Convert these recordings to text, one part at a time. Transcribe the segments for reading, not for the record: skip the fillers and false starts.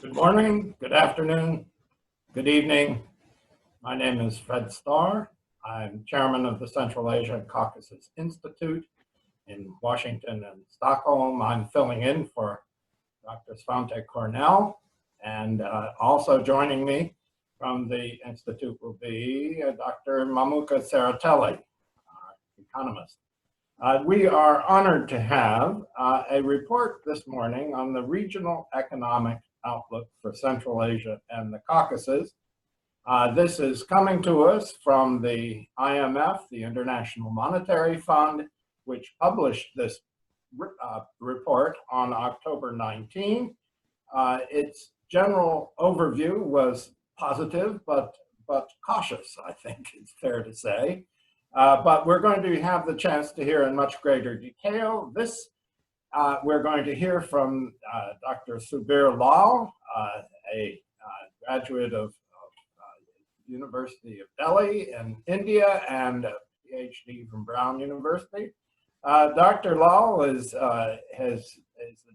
Good morning, good afternoon, good evening. My name is Fred Starr. I'm chairman of the Central Asia-Caucasus Institute in Washington and Stockholm. I'm filling in for Dr. Svante Cornell, and also joining me from the Institute will be Dr. Mamuka Tsereteli, our economist. We are honored to have a report this morning on the regional economic outlook for Central Asia and the Caucasus. This is coming to us from the IMF, the International Monetary Fund, which published this report on October 19. Its general overview was positive, but cautious, I think it's fair to say. But we're going to have the chance to hear in much greater detail. We're going to hear from Dr. Subir Lall, a graduate of University of Delhi in India and a PhD from Brown University. Dr. Lall is the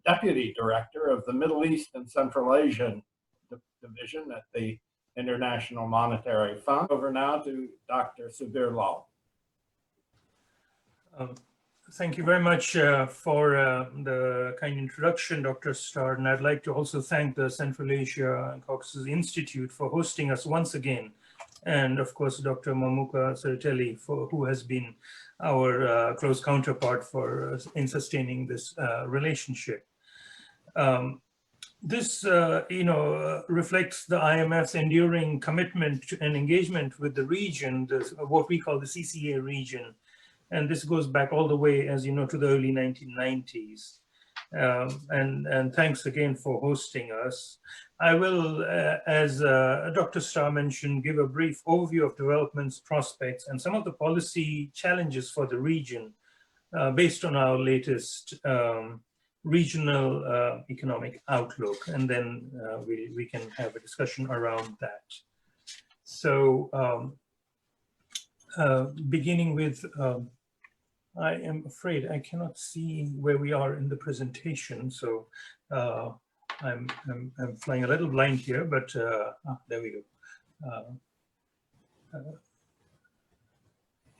Deputy Director of the Middle East and Central Asian Division at the International Monetary Fund. Over now to Dr. Subir Lall. Thank you very much for the kind introduction, Dr. Starr, and I'd like to also thank the Central Asia-Caucasus Institute for hosting us once again, and of course Dr. Mamuka Tsereteli, who has been our close counterpart in sustaining this relationship. This reflects the IMF's enduring commitment and engagement with the region, what we call the CCA region. And this goes back all the way, as you know, to the early 1990s. And thanks again for hosting us. I will, as Dr. Starr mentioned, give a brief overview of developments, prospects, and some of the policy challenges for the region based on our latest regional economic outlook. And then we can have a discussion around that. So beginning with, I am afraid I cannot see where we are in the presentation, so I'm flying a little blind here, but there we go.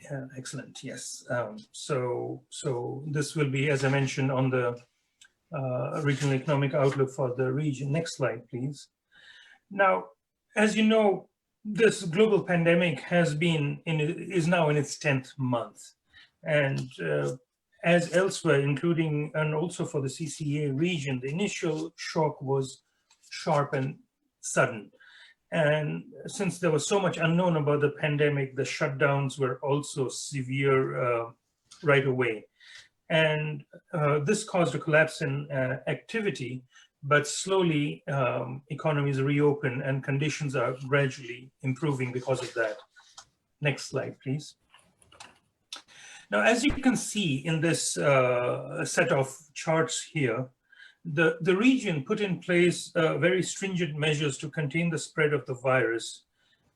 Yeah, excellent. Yes. So this will be, as I mentioned, on the regional economic outlook for the region. Next slide, please. Now, as you know, this global pandemic is now in its 10th month. And as elsewhere, including and also for the CCA region, the initial shock was sharp and sudden. And since there was so much unknown about the pandemic, the shutdowns were also severe right away. And this caused a collapse in activity, but slowly economies reopen and conditions are gradually improving because of that. Next slide, please. Now, as you can see in this set of charts here, the region put in place very stringent measures to contain the spread of the virus,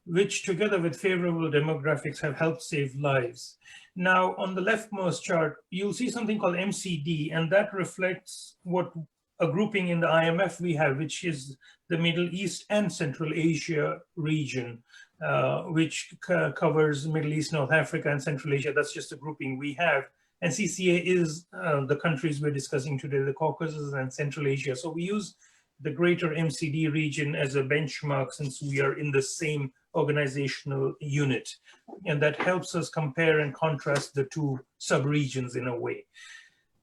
which together with favorable demographics have helped save lives. Now, on the leftmost chart, you'll see something called MCD, and that reflects what a grouping in the IMF we have, which is the Middle East and Central Asia region, which covers Middle East, North Africa, and Central Asia. That's just a grouping we have. And CCA is the countries we're discussing today, the Caucasus and Central Asia. So we use the greater MCD region as a benchmark since we are in the same organizational unit. And that helps us compare and contrast the two sub-regions in a way.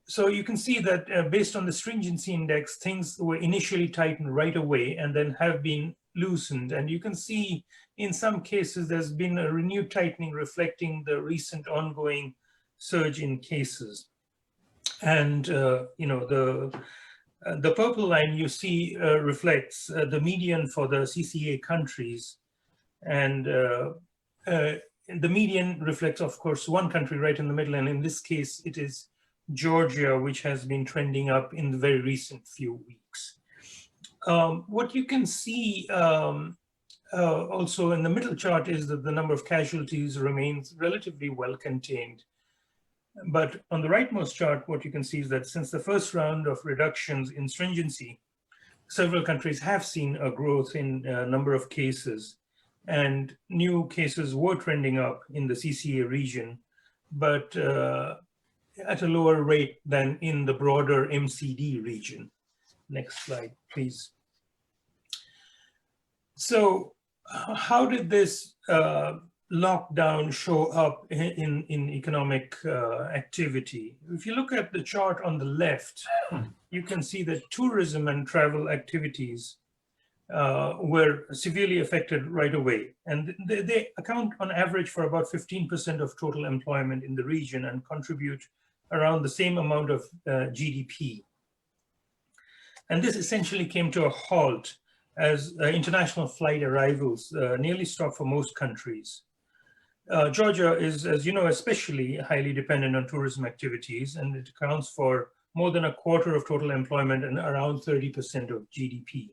So you can see that based on the stringency index, things were initially tightened right away and then have been loosened. And you can see in some cases, there's been a renewed tightening reflecting the recent ongoing surge in cases. And the purple line you see reflects the median for the CCA countries. And the median reflects, of course, one country right in the middle. And in this case, it is Georgia, which has been trending up in the very recent few weeks. What you can see also in the middle chart is that the number of casualties remains relatively well contained. But on the rightmost chart, what you can see is that since the first round of reductions in stringency, several countries have seen a growth in number of cases, and new cases were trending up in the CCA region, but at a lower rate than in the broader MCD region. Next slide, please. So how did this lockdown show up in economic activity? If you look at the chart on the left, you can see that tourism and travel activities were severely affected right away. And they account on average for about 15% of total employment in the region and contribute around the same amount of GDP. And this essentially came to a halt as international flight arrivals nearly stopped for most countries. Georgia is, as you know, especially highly dependent on tourism activities, and it accounts for more than a quarter of total employment and around 30% of GDP.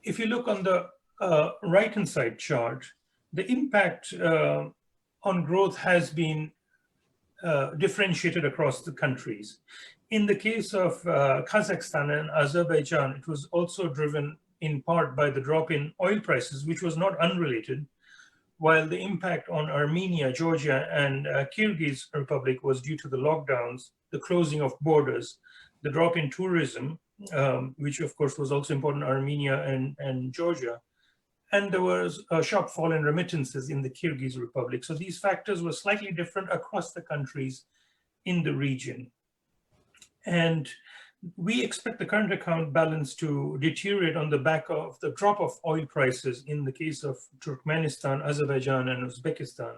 If you look on the right-hand side chart, the impact on growth has been differentiated across the countries. In the case of Kazakhstan and Azerbaijan, it was also driven in part by the drop in oil prices, which was not unrelated, while the impact on Armenia, Georgia, and Kyrgyz Republic was due to the lockdowns, the closing of borders, the drop in tourism, which of course was also important in Armenia and Georgia, and there was a sharp fall in remittances in the Kyrgyz Republic. So these factors were slightly different across the countries in the region. And we expect the current account balance to deteriorate on the back of the drop of oil prices in the case of Turkmenistan, Azerbaijan, and Uzbekistan,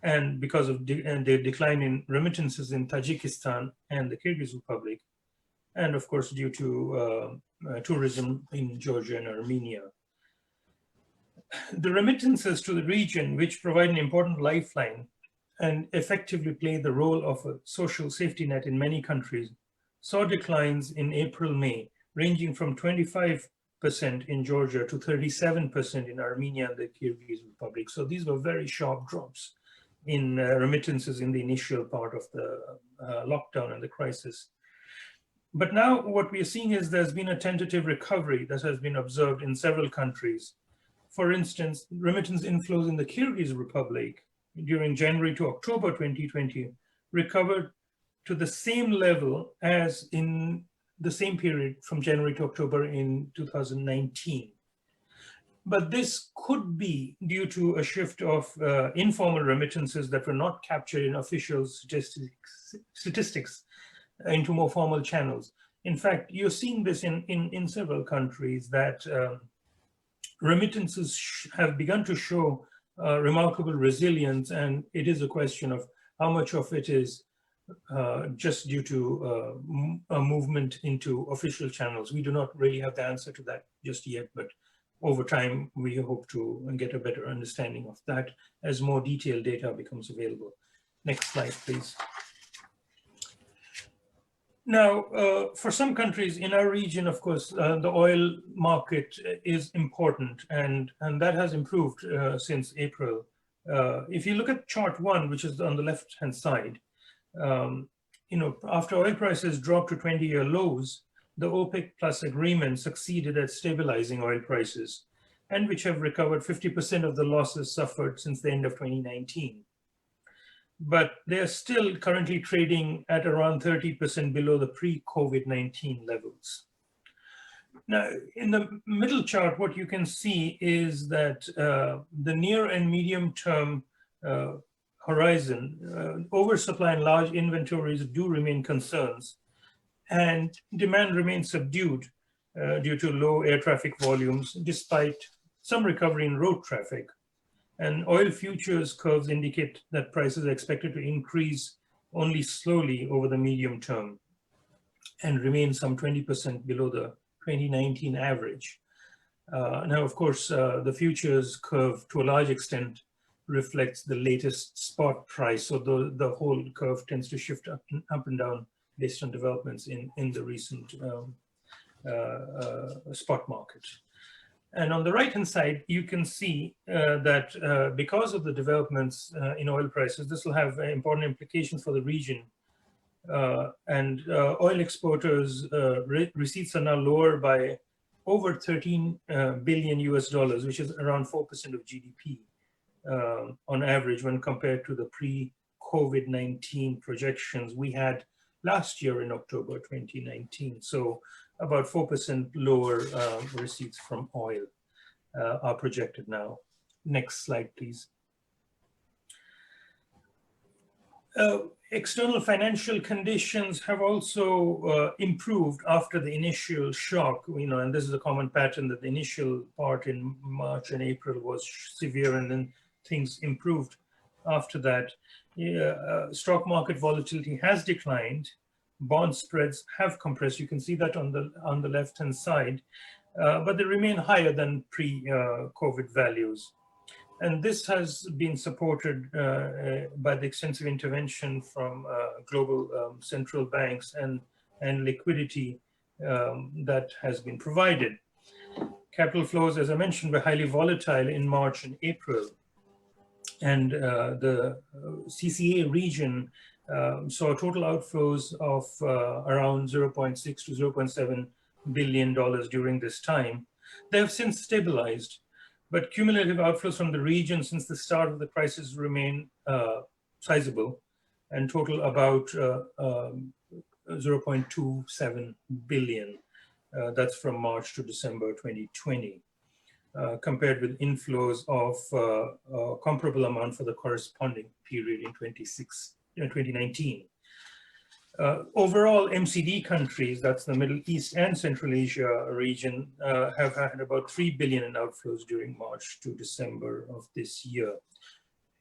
and because of the decline in remittances in Tajikistan and the Kyrgyz Republic, and of course due to tourism in Georgia and Armenia. The remittances to the region, which provide an important lifeline and effectively play the role of a social safety net in many countries, saw declines in April-May, ranging from 25% in Georgia to 37% in Armenia and the Kyrgyz Republic. So these were very sharp drops in remittances in the initial part of the lockdown and the crisis. But now what we are seeing is there's been a tentative recovery that has been observed in several countries. For instance, remittance inflows in the Kyrgyz Republic during January to October 2020 recovered to the same level as in the same period from January to October in 2019. But this could be due to a shift of informal remittances that were not captured in official statistics into more formal channels. In fact, you're seeing this in several countries that remittances have begun to show remarkable resilience, and it is a question of how much of it is just due to a movement into official channels. We do not really have the answer to that just yet, but over time, we hope to get a better understanding of that as more detailed data becomes available. Next slide, please. Now, for some countries in our region, of course, the oil market is important, and that has improved since April. If you look at chart 1, which is on the left-hand side, after oil prices dropped to 20-year lows, the OPEC Plus agreement succeeded at stabilizing oil prices, and which have recovered 50% of the losses suffered since the end of 2019. But they're still currently trading at around 30% below the pre-COVID-19 levels. Now, in the middle chart, what you can see is that the near and medium-term horizon, oversupply and large inventories do remain concerns, and demand remains subdued due to low air traffic volumes, despite some recovery in road traffic. And oil futures curves indicate that prices are expected to increase only slowly over the medium term and remain some 20% below the 2019 average. Now, of course, the futures curve to a large extent reflects the latest spot price. So the whole curve tends to shift up and down based on developments in the recent spot market. And on the right-hand side, you can see that because of the developments in oil prices, this will have important implications for the region. and oil exporters' receipts are now lower by over 13 billion US dollars, which is around 4% of GDP on average when compared to the pre-COVID-19 projections we had last year in October 2019. So about 4% lower receipts from oil are projected now. Next slide, please. External financial conditions have also improved after the initial shock, and this is a common pattern that the initial part in March and April was severe, and then things improved after that. Stock market volatility has declined. Bond spreads have compressed. You can see that on the left-hand side, but they remain higher than pre-COVID values. And this has been supported by the extensive intervention from global central banks and liquidity that has been provided. Capital flows, as I mentioned, were highly volatile in March and April. And the CCA region saw total outflows of around 0.6 to 0.7 billion dollars during this time. They have since stabilized, but cumulative outflows from the region since the start of the crisis remain sizable and total about 0.27 billion. That's from March to December 2020, compared with inflows of a comparable amount for the corresponding period in 2019. Overall, MCD countries, that's the Middle East and Central Asia region, have had about 3 billion in outflows during March to December of this year.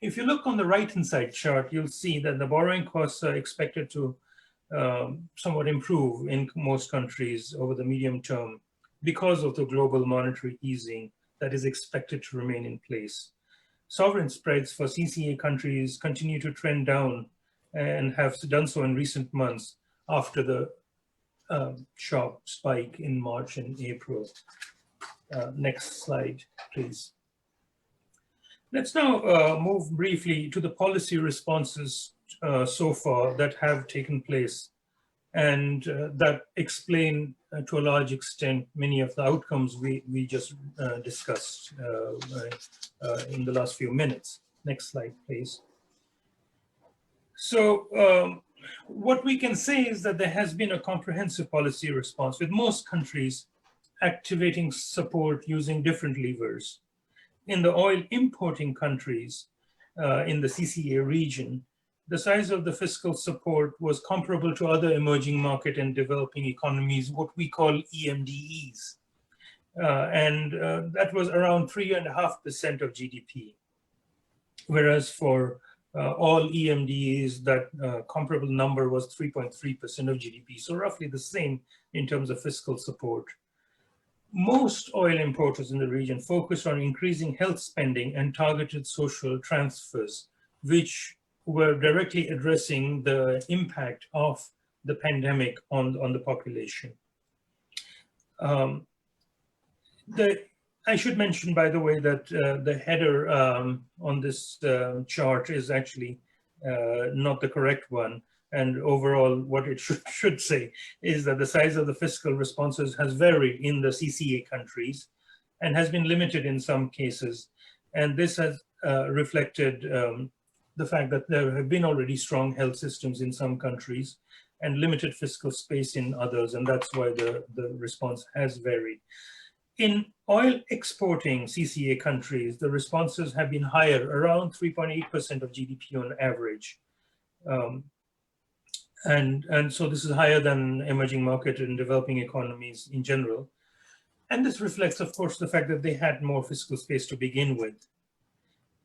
If you look on the right-hand side chart, you'll see that the borrowing costs are expected to somewhat improve in most countries over the medium term because of the global monetary easing that is expected to remain in place. Sovereign spreads for CCA countries continue to trend down and have done so in recent months after the sharp spike in March and April. Next slide, please. Let's now move briefly to the policy responses so far that have taken place and that explain to a large extent many of the outcomes we just discussed in the last few minutes. Next slide, please. So what we can say is that there has been a comprehensive policy response, with most countries activating support using different levers. In the oil importing countries in the CCA region, the size of the fiscal support was comparable to other emerging market and developing economies, what we call EMDEs. And that was around 3.5% of GDP. Whereas for all EMDEs, that comparable number was 3.3% of GDP, so roughly the same in terms of fiscal support. Most oil importers in the region focused on increasing health spending and targeted social transfers, which were directly addressing the impact of the pandemic on the population. I should mention, by the way, that the header on this chart is actually not the correct one. And overall, what it should say is that the size of the fiscal responses has varied in the CCA countries and has been limited in some cases. And this has reflected the fact that there have been already strong health systems in some countries and limited fiscal space in others. And that's why the response has varied. In oil exporting CCA countries, the responses have been higher, around 3.8% of GDP on average. And so this is higher than emerging market and developing economies in general. And this reflects, of course, the fact that they had more fiscal space to begin with.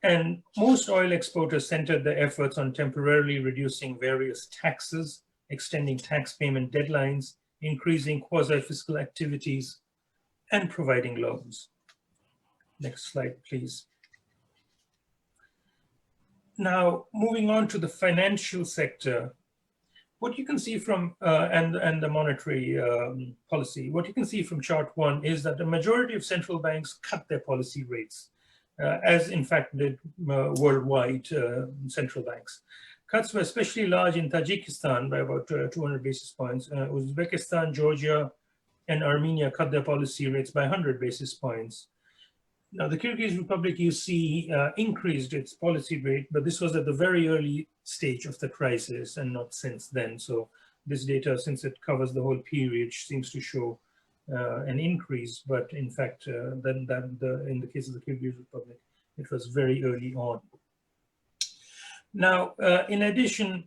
And most oil exporters centered their efforts on temporarily reducing various taxes, extending tax payment deadlines, increasing quasi-fiscal activities, and providing loans. Next slide, please. Now, moving on to the financial sector, what you can see from, and the monetary policy, what you can see from chart 1 is that the majority of central banks cut their policy rates, as in fact did worldwide central banks. Cuts were especially large in Tajikistan by about 200 basis points. Uzbekistan, Georgia, and Armenia cut their policy rates by 100 basis points. Now, the Kyrgyz Republic, you see, increased its policy rate, but this was at the very early stage of the crisis and not since then. So this data, since it covers the whole period, seems to show an increase, but in fact, in the case of the Kyrgyz Republic, it was very early on. Now, in addition,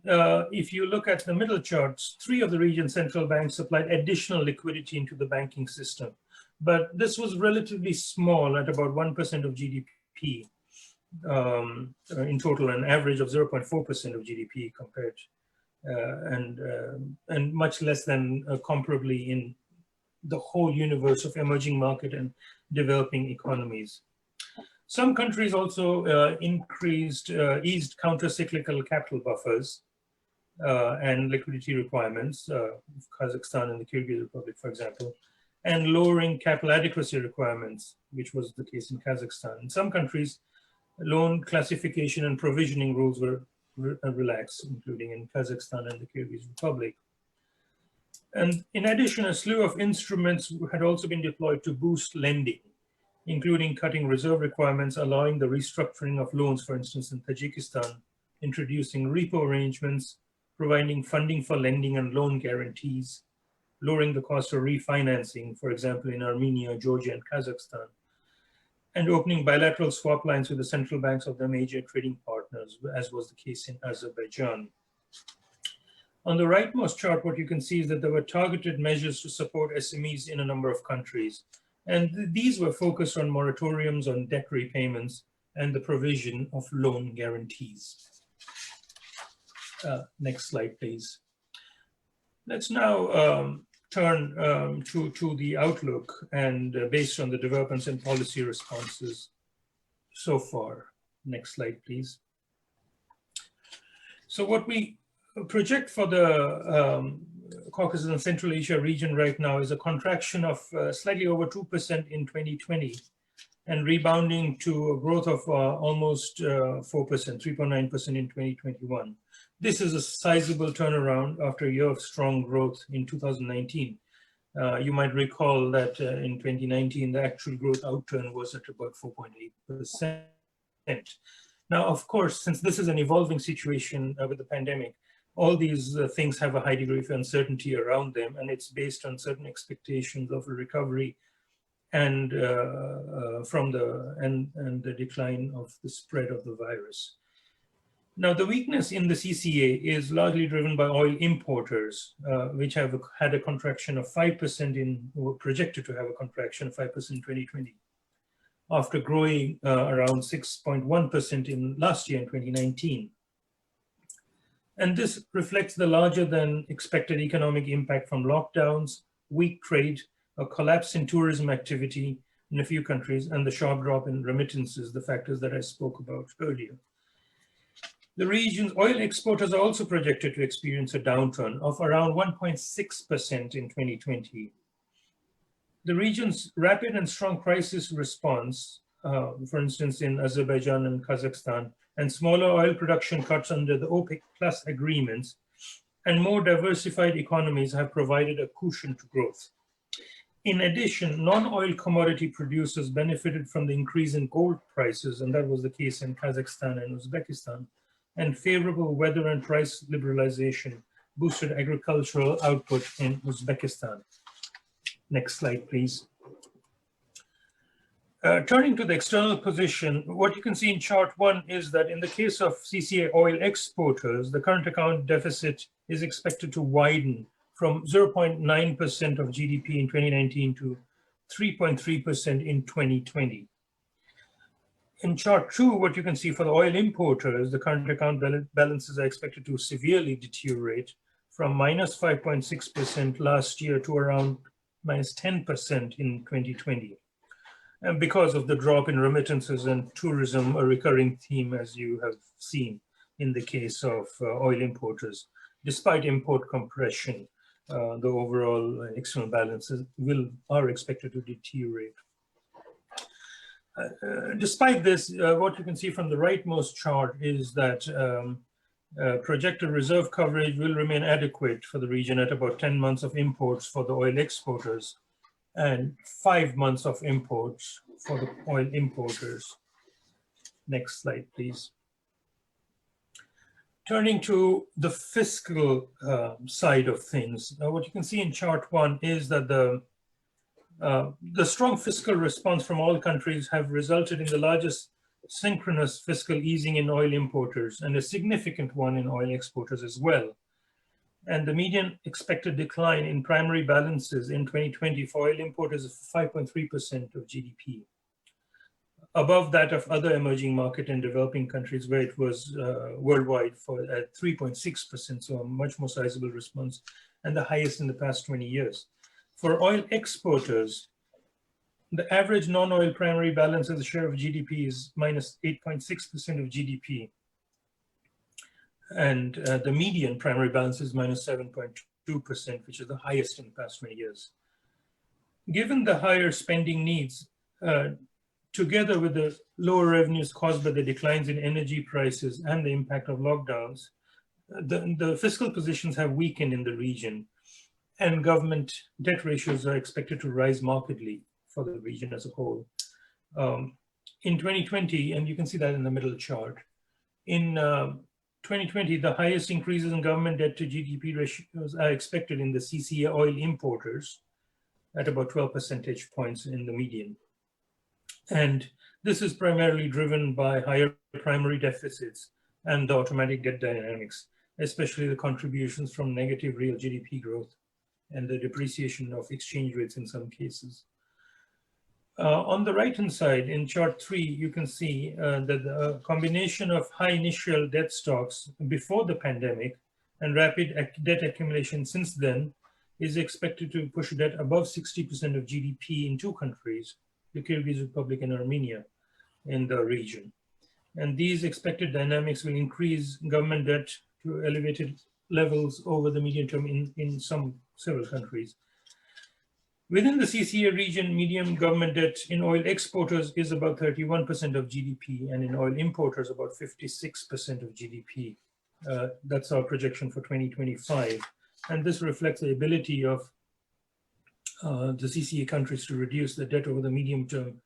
if you look at the middle charts, 3 of the region's central banks supplied additional liquidity into the banking system. But this was relatively small at about 1% of GDP in total, an average of 0.4% of GDP compared, and much less than comparably in the whole universe of emerging market and developing economies. Some countries also eased counter-cyclical capital buffers and liquidity requirements, Kazakhstan and the Kyrgyz Republic, for example, and lowering capital adequacy requirements, which was the case in Kazakhstan. In some countries, loan classification and provisioning rules were relaxed, including in Kazakhstan and the Kyrgyz Republic. And in addition, a slew of instruments had also been deployed to boost lending, including cutting reserve requirements, allowing the restructuring of loans, for instance, in Tajikistan, introducing repo arrangements, providing funding for lending and loan guarantees, lowering the cost of refinancing, for example, in Armenia, Georgia, and Kazakhstan, and opening bilateral swap lines with the central banks of their major trading partners, as was the case in Azerbaijan. On the rightmost chart, what you can see is that there were targeted measures to support SMEs in a number of countries. And these were focused on moratoriums on debt repayments and the provision of loan guarantees. Next slide, please. Let's now turn to the outlook and based on the developments and policy responses so far. Next slide, please. So what we project for the Caucasus and Central Asia region right now is a contraction of slightly over 2% in 2020 and rebounding to a growth of almost 4%, 3.9% in 2021. This is a sizable turnaround after a year of strong growth in 2019. You might recall that in 2019, the actual growth outturn was at about 4.8%. Now, of course, since this is an evolving situation with the pandemic, all these things have a high degree of uncertainty around them, and it's based on certain expectations of a recovery and from the decline of the spread of the virus. Now, the weakness in the CCA is largely driven by oil importers, which have had a contraction of 5% or projected to have a contraction of 5% in 2020, after growing around 6.1% in last year in 2019. And this reflects the larger than expected economic impact from lockdowns, weak trade, a collapse in tourism activity in a few countries, and the sharp drop in remittances, the factors that I spoke about earlier. The region's oil exporters are also projected to experience a downturn of around 1.6% in 2020. The region's rapid and strong crisis response, for instance, in Azerbaijan and Kazakhstan, and smaller oil production cuts under the OPEC Plus agreements, and more diversified economies have provided a cushion to growth. In addition, non-oil commodity producers benefited from the increase in gold prices, and that was the case in Kazakhstan and Uzbekistan, and favorable weather and price liberalization boosted agricultural output in Uzbekistan. Next slide, please. Turning to the external position, what you can see in chart 1 is that in the case of CCA oil exporters, the current account deficit is expected to widen from 0.9% of GDP in 2019 to 3.3% in 2020. In chart 2, what you can see for the oil importers, the current account balances are expected to severely deteriorate from minus 5.6% last year to around minus 10% in 2020. And because of the drop in remittances and tourism, a recurring theme, as you have seen in the case of oil importers. Despite import compression, the overall external balances are expected to deteriorate. Despite this, what you can see from the rightmost chart is that Projected reserve coverage will remain adequate for the region at about 10 months of imports for the oil exporters and 5 months of imports for the oil importers. Next slide, please. Turning to the fiscal side of things, what you can see in chart 1 is that the strong fiscal response from all countries have resulted in the largest synchronous fiscal easing in oil importers and a significant one in oil exporters as well. And the median expected decline in primary balances in 2020 for oil importers is 5.3% of GDP, above that of other emerging market and developing countries where it was worldwide at 3.6%, so a much more sizable response and the highest in the past 20 years. For oil exporters, the average non-oil primary balance as a share of GDP is minus 8.6% of GDP. And the median primary balance is minus 7.2%, which is the highest in the past 20 years. Given the higher spending needs, together with the lower revenues caused by the declines in energy prices and the impact of lockdowns, the fiscal positions have weakened in the region, and government debt ratios are expected to rise markedly for the region as a whole. In 2020, and you can see that in the middle chart, in 2020, the highest increases in government debt to GDP ratios are expected in the CCAOI importers at about 12 percentage points in the median. And this is primarily driven by higher primary deficits and the automatic debt dynamics, especially the contributions from negative real GDP growth and the depreciation of exchange rates in some cases. On the right-hand side, in chart 3, you can see that the combination of high initial debt stocks before the pandemic and rapid debt accumulation since then is expected to push debt above 60% of GDP in 2 countries, the Kyrgyz Republic and Armenia, in the region. And these expected dynamics will increase government debt to elevated levels over the medium term in several countries. Within the CCA region, median government debt in oil exporters is about 31% of GDP, and in oil importers, about 56% of GDP. That's our projection for 2025. And this reflects the ability of the CCA countries to reduce the debt over the medium term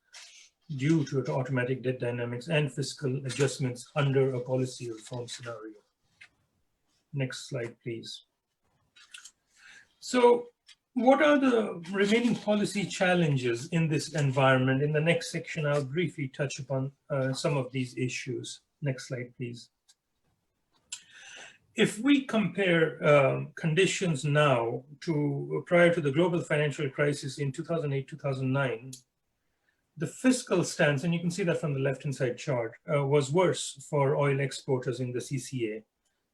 due to automatic debt dynamics and fiscal adjustments under a policy reform scenario. Next slide, please. So, what are the remaining policy challenges in this environment? In the next section, I'll briefly touch upon some of these issues. Next slide, please. If we compare conditions now to prior to the global financial crisis in 2008-2009, the fiscal stance, and you can see that from the left-hand side chart, was worse for oil exporters in the CCA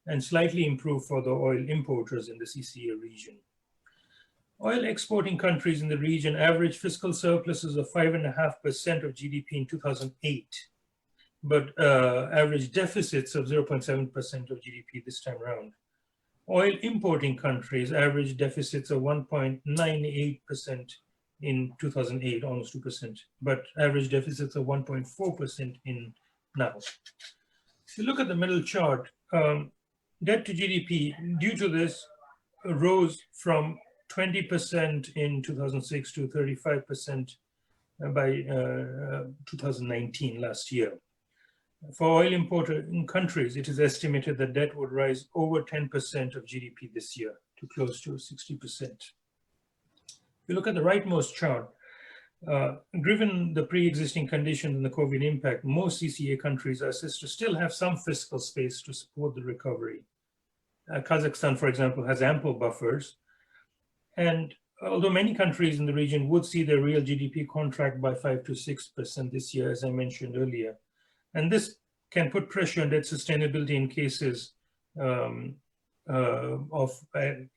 and slightly improved for the oil importers in the CCA region. Oil exporting countries in the region averaged fiscal surpluses of 5.5% of GDP in 2008, but average deficits of 0.7% of GDP this time around. Oil importing countries averaged deficits of 1.98% in 2008, almost 2%, but average deficits of 1.4% in now. If you look at the middle chart, debt to GDP, due to this, rose from 20% in 2006 to 35% by 2019, last year. For oil importing countries, it is estimated that debt would rise over 10% of GDP this year to close to 60%. If you look at the rightmost chart, given the pre-existing conditions and the COVID impact, most CCA countries are assessed to still have some fiscal space to support the recovery. Kazakhstan, for example, has ample buffers. And although many countries in the region would see their real GDP contract by 5 to 6% this year, as I mentioned earlier, and this can put pressure on debt sustainability in cases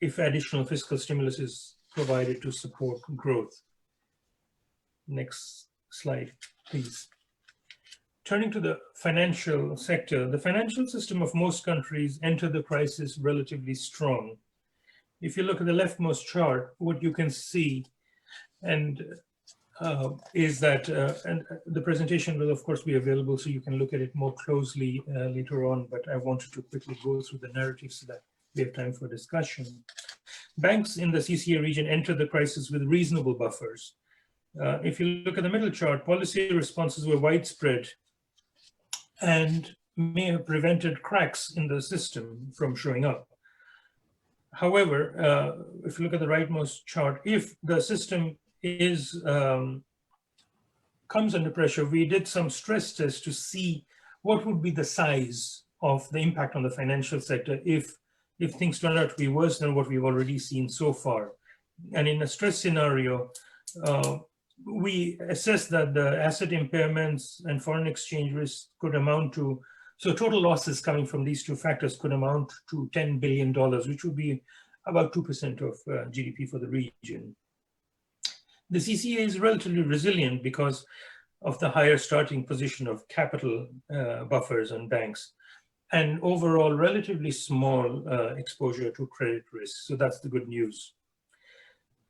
if additional fiscal stimulus is provided to support growth. Next slide, please. Turning to the financial sector, the financial system of most countries entered the crisis relatively strong. If you look at the leftmost chart, what you can see, and is that, and the presentation will of course be available so you can look at it more closely later on, but I wanted to quickly go through the narrative so that we have time for discussion. Banks in the CCA region entered the crisis with reasonable buffers. If you look at the middle chart, policy responses were widespread and may have prevented cracks in the system from showing up. However, if you look at the rightmost chart, if the system is comes under pressure, we did some stress tests to see what would be the size of the impact on the financial sector if things turn out to be worse than what we've already seen so far. And in a stress scenario, we assessed that the asset impairments and foreign exchange risk could amount to, so total losses coming from these two factors could amount to $10 billion, which would be about 2% of GDP for the region. The CCA is relatively resilient because of the higher starting position of capital buffers and banks, and overall relatively small exposure to credit risk. So that's the good news.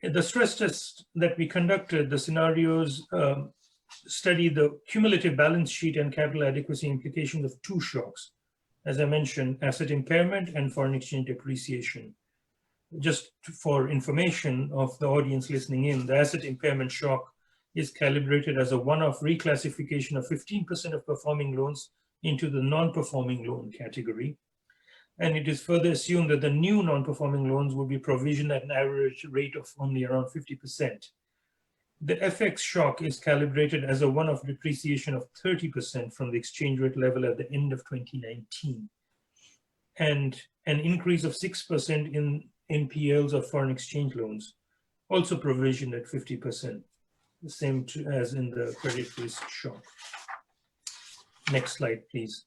In the stress test that we conducted, the scenarios study the cumulative balance sheet and capital adequacy implications of two shocks. As I mentioned, asset impairment and foreign exchange depreciation. Just for information of the audience listening in, the asset impairment shock is calibrated as a one-off reclassification of 15% of performing loans into the non-performing loan category. And it is further assumed that the new non-performing loans will be provisioned at an average rate of only around 50%. The FX shock is calibrated as a one-off depreciation of 30% from the exchange rate level at the end of 2019. And an increase of 6% in NPLs of foreign exchange loans, also provisioned at 50%, the same as in the credit risk shock. Next slide, please.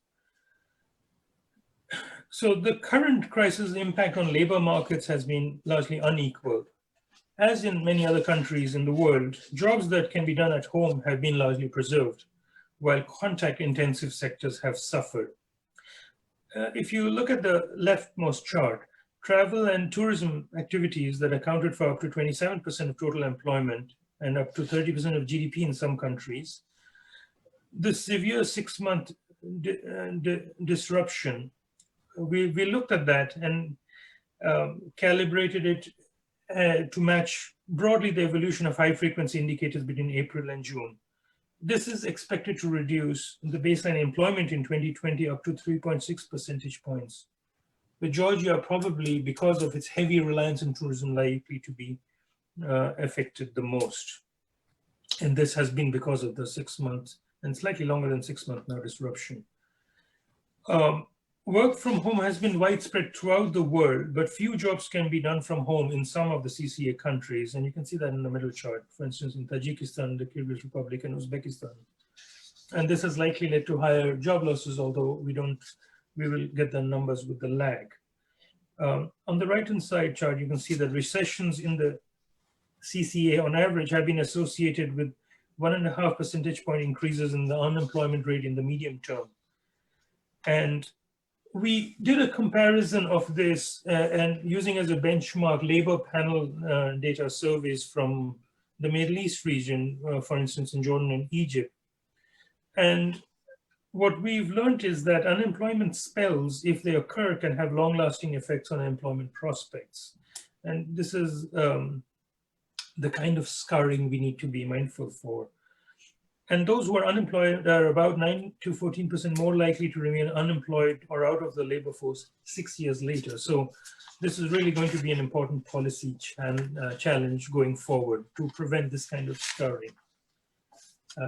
So the current crisis impact on labor markets has been largely unequal. As in many other countries in the world, jobs that can be done at home have been largely preserved, while contact-intensive sectors have suffered. If you look at the leftmost chart, travel and tourism activities that accounted for up to 27% of total employment and up to 30% of GDP in some countries, the severe 6-month disruption, we looked at that and calibrated it to match broadly the evolution of high frequency indicators between April and June. This is expected to reduce the baseline employment in 2020 up to 3.6 percentage points. With Georgia probably, because of its heavy reliance on tourism, likely to be affected the most. And this has been because of the 6 months and slightly longer than 6 months now disruption. Work from home has been widespread throughout the world, but few jobs can be done from home in some of the CCA countries. And you can see that in the middle chart, for instance, in Tajikistan, the Kyrgyz Republic, and Uzbekistan. And this has likely led to higher job losses, although we will get the numbers with the lag. On the right-hand side chart, you can see that recessions in the CCA on average have been associated with 1.5 percentage point increases in the unemployment rate in the medium term. And we did a comparison of this and using as a benchmark labor panel data surveys from the Middle East region, for instance, in Jordan and Egypt. And what we've learned is that unemployment spells, if they occur, can have long-lasting effects on employment prospects. And this is the kind of scarring we need to be mindful for. And those who are unemployed are about 9 to 14% more likely to remain unemployed or out of the labor force 6 years later. So this is really going to be an important policy challenge going forward to prevent this kind of scarring.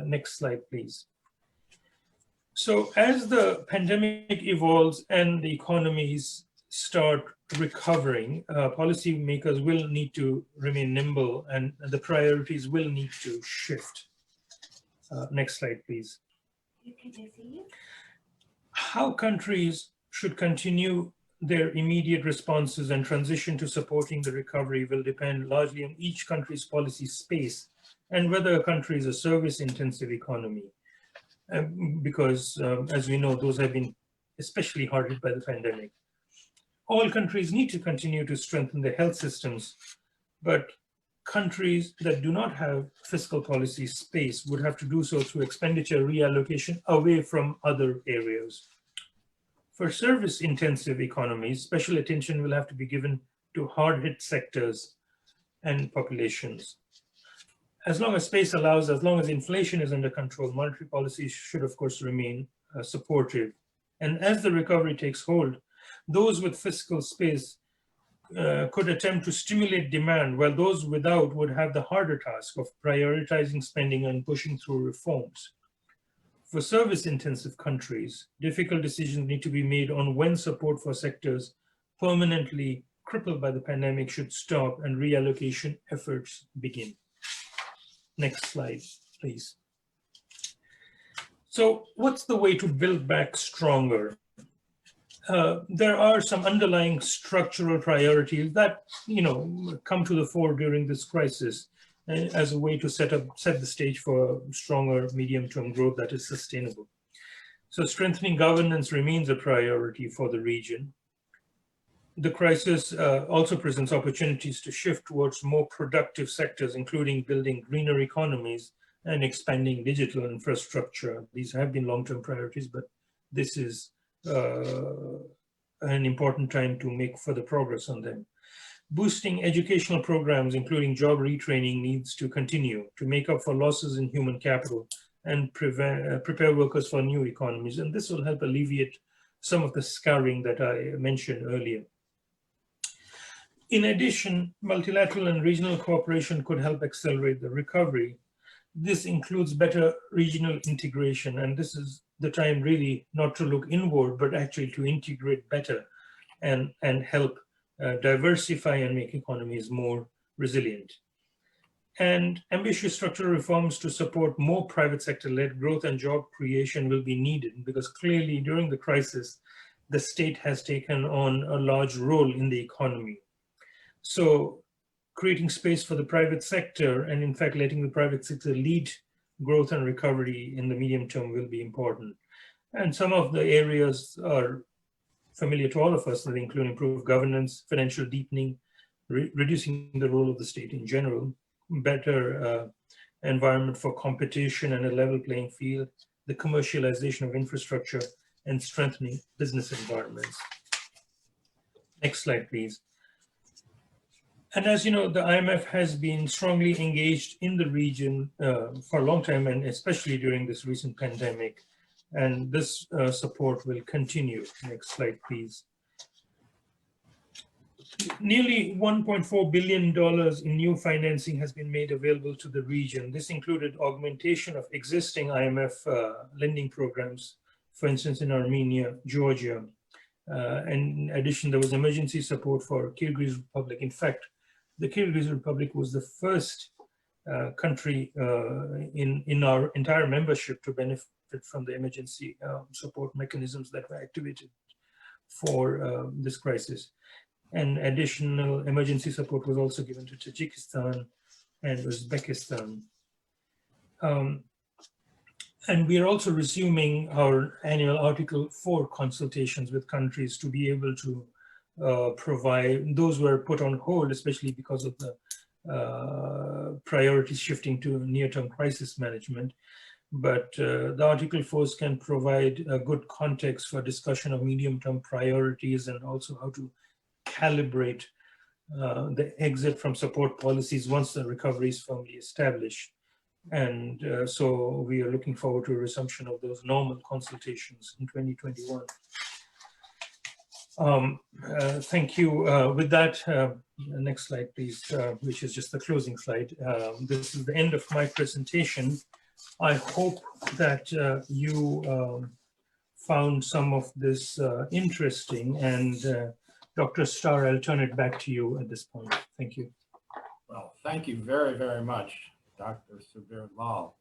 Next slide, please. So as the pandemic evolves and the economies start recovering, policymakers will need to remain nimble and the priorities will need to shift. Next slide, please. How countries should continue their immediate responses and transition to supporting the recovery will depend largely on each country's policy space and whether a country is a service-intensive economy. Because, as we know, those have been especially hard hit by the pandemic. All countries need to continue to strengthen their health systems, but countries that do not have fiscal policy space would have to do so through expenditure reallocation away from other areas. For service-intensive economies, special attention will have to be given to hard-hit sectors and populations. As long as space allows, as long as inflation is under control, monetary policy should, of course, remain supportive. And as the recovery takes hold, those with fiscal space could attempt to stimulate demand, while those without would have the harder task of prioritizing spending and pushing through reforms. For service-intensive countries, difficult decisions need to be made on when support for sectors permanently crippled by the pandemic should stop and reallocation efforts begin. Next slide, please. So what's the way to build back stronger? There are some underlying structural priorities that come to the fore during this crisis as a way to set the stage for stronger medium-term growth that is sustainable. So strengthening governance remains a priority for the region. The crisis also presents opportunities to shift towards more productive sectors, including building greener economies and expanding digital infrastructure. These have been long-term priorities, but this is an important time to make further progress on them. Boosting educational programs, including job retraining, needs to continue to make up for losses in human capital and prepare workers for new economies. And this will help alleviate some of the scarring that I mentioned earlier. In addition, multilateral and regional cooperation could help accelerate the recovery. This includes better regional integration, and this is the time really not to look inward, but actually to integrate better and help diversify and make economies more resilient. And ambitious structural reforms to support more private sector-led growth and job creation will be needed, because clearly during the crisis, the state has taken on a large role in the economy. So creating space for the private sector and in fact letting the private sector lead growth and recovery in the medium term will be important. And some of the areas are familiar to all of us, that include improved governance, financial deepening, reducing the role of the state in general, better environment for competition and a level playing field, the commercialization of infrastructure, and strengthening business environments. Next slide, please. And as you know, the IMF has been strongly engaged in the region for a long time, and especially during this recent pandemic. And this support will continue. Next slide, please. Nearly $1.4 billion in new financing has been made available to the region. This included augmentation of existing IMF lending programs, for instance, in Armenia, Georgia. And in addition, there was emergency support for Kyrgyz Republic. In fact, the Kyrgyz Republic was the first country in our entire membership to benefit from the emergency support mechanisms that were activated for this crisis. And additional emergency support was also given to Tajikistan and Uzbekistan. And we are also resuming our annual Article 4 consultations with countries to be able to provide, those were put on hold, especially because of the priorities shifting to near-term crisis management. But the Article 4s can provide a good context for discussion of medium-term priorities and also how to calibrate the exit from support policies once the recovery is firmly established. And so we are looking forward to a resumption of those normal consultations in 2021. Thank you. With that, next slide, please, which is just the closing slide. This is the end of my presentation. I hope that you found some of this interesting, and Dr. Starr, I'll turn it back to you at this point. Thank you. Well, thank you very, very much, Dr. Subir Lall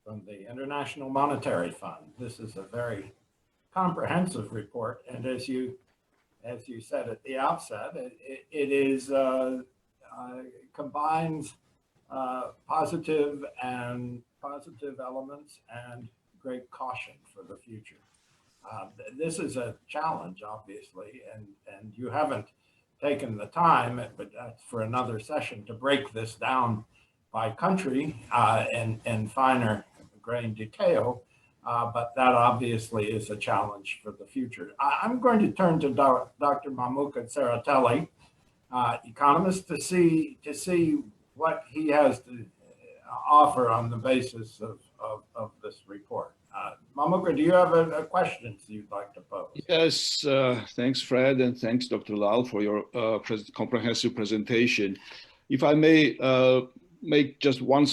from the International Monetary Fund. This is a very comprehensive report, and as you said at the outset, it is combines positive elements and great caution for the future. This is a challenge, obviously, and you haven't taken the time, but that's for another session, to break this down by country in finer grained detail. But that obviously is a challenge for the future. I'm going to turn to Dr. Mamuka Tsereteli, economist, to see what he has to offer on the basis of this report. Mamuka, do you have a questions you'd like to pose? Yes, thanks, Fred, and thanks, Dr. Lall, for your comprehensive presentation. If I may make just one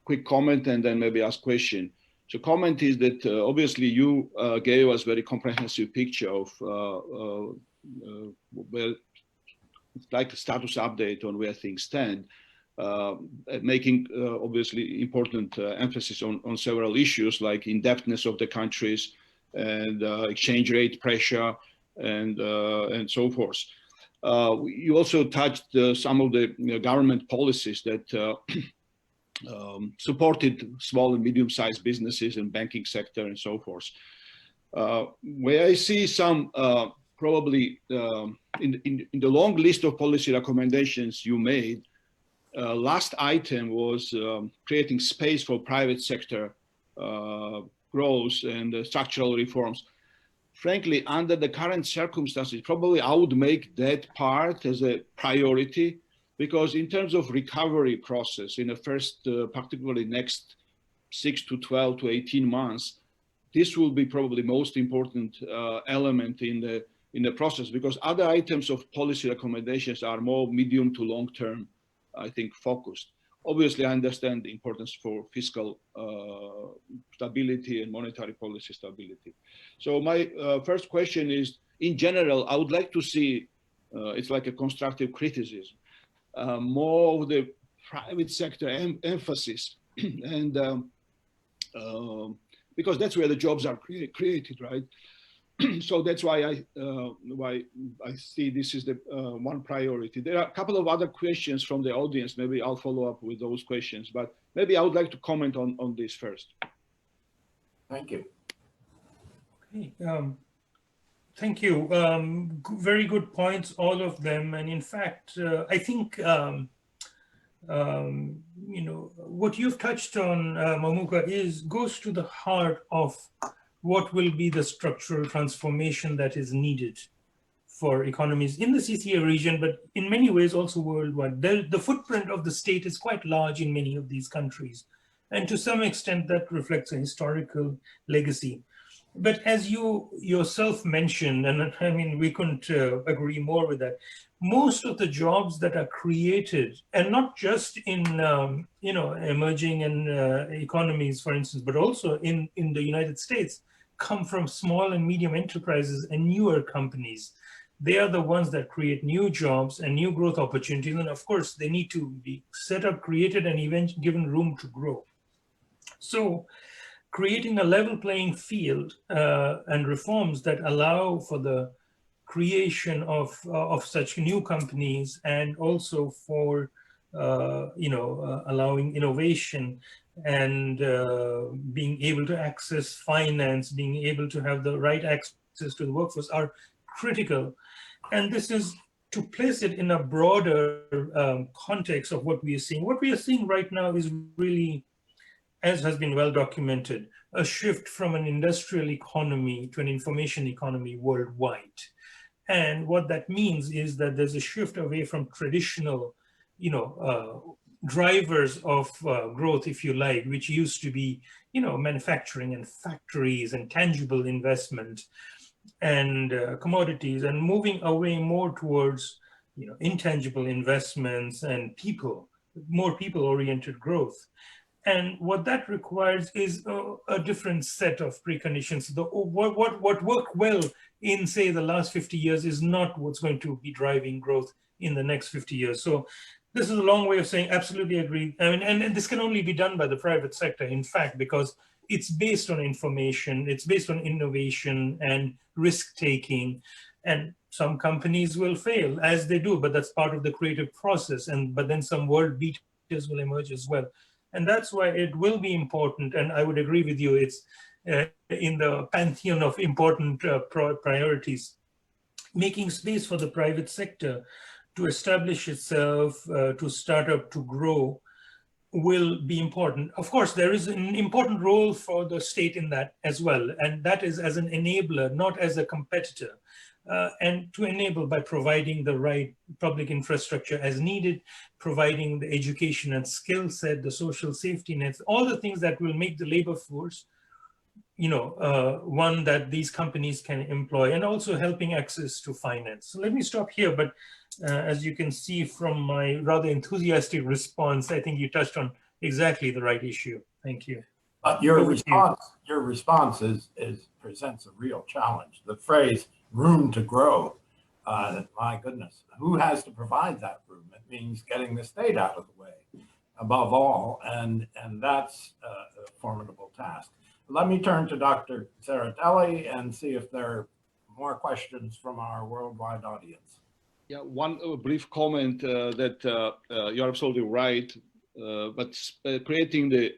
quick comment and then maybe ask a question. So comment is that obviously you gave us very comprehensive picture of where it's like a status update on where things stand, making obviously important emphasis on several issues like indebtedness of the countries and exchange rate pressure and so forth. You also touched some of the government policies that supported small and medium-sized businesses and banking sector and so forth. Where I see some probably in the long list of policy recommendations you made, last item was creating space for private sector growth and structural reforms. Frankly, under the current circumstances, probably I would make that part as a priority, because in terms of recovery process in the first, particularly next 6 to 12 to 18 months, this will be probably most important element in the process, because other items of policy recommendations are more medium to long term, I think, focused. Obviously, I understand the importance for fiscal stability and monetary policy stability. So my first question is, in general, I would like to see, it's like a constructive criticism, more of the private sector emphasis, and because that's where the jobs are created, right? So that's why I see this is the one priority. There are a couple of other questions from the audience. Maybe I'll follow up with those questions, but maybe I would like to comment on this first. Thank you. Okay. Thank you. Very good points, all of them. And in fact, I think, you know, what you've touched on, Mamuka, goes to the heart of what will be the structural transformation that is needed for economies in the CCA region, but in many ways also worldwide. The footprint of the state is quite large in many of these countries. And to some extent, that reflects a historical legacy. But as you yourself mentioned, and I mean, we couldn't agree more with that, most of the jobs that are created, and not just in you know, emerging and economies, for instance, but also in the United States, come from small and medium enterprises and newer companies. They are the ones that create new jobs and new growth opportunities. And of course, they need to be set up, created, and eventually given room to grow. So creating a level playing field and reforms that allow for the creation of such new companies, and also for you know, allowing innovation and being able to access finance, being able to have the right access to the workforce are critical. And this is to place it in a broader context of what we are seeing. What we are seeing right now is really, as has been well documented, a shift from an industrial economy to an information economy worldwide. And what that means is that there's a shift away from traditional, you know, drivers of growth, if you like, which used to be, you know, manufacturing and factories and tangible investment and commodities, and moving away more towards, you know, intangible investments and people, more people-oriented growth. And what that requires is a different set of preconditions. What worked well in, say, the last 50 years is not what's going to be driving growth in the next 50 years. So this is a long way of saying absolutely agree. I mean, and this can only be done by the private sector, in fact, because it's based on information, it's based on innovation and risk-taking. And some companies will fail, as they do, but that's part of the creative process. But then some world beaters will emerge as well. And that's why it will be important, and I would agree with you, it's in the pantheon of important priorities, making space for the private sector to establish itself, to start up, to grow, will be important. Of course, there is an important role for the state in that as well, and that is as an enabler, not as a competitor. And to enable by providing the right public infrastructure as needed, providing the education and skill set, the social safety nets, all the things that will make the labor force, one that these companies can employ, and also helping access to finance. So let me stop here, but as you can see from my rather enthusiastic response, I think you touched on exactly the right issue. Thank you. Your response presents a real challenge. The phrase "room to grow," my goodness, who has to provide that room? It means getting the state out of the way, above all, and that's a formidable task. Let me turn to Dr. Tsereteli and see if there are more questions from our worldwide audience. Yeah, one brief comment that you're absolutely right, but creating the,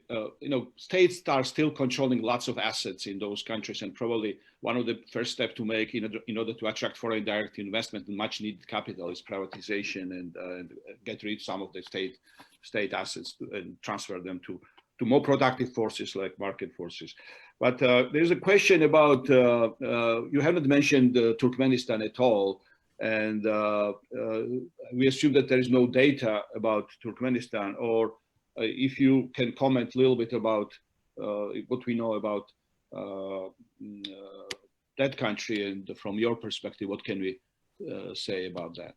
states are still controlling lots of assets in those countries, and probably one of the first steps to make in order to attract foreign direct investment and much needed capital is privatization and get rid of some of the state assets and transfer them to more productive forces like market forces. But there's a question about, you haven't mentioned Turkmenistan at all. And we assume that there is no data about Turkmenistan, or if you can comment a little bit about what we know about that country, and from your perspective, what can we say about that?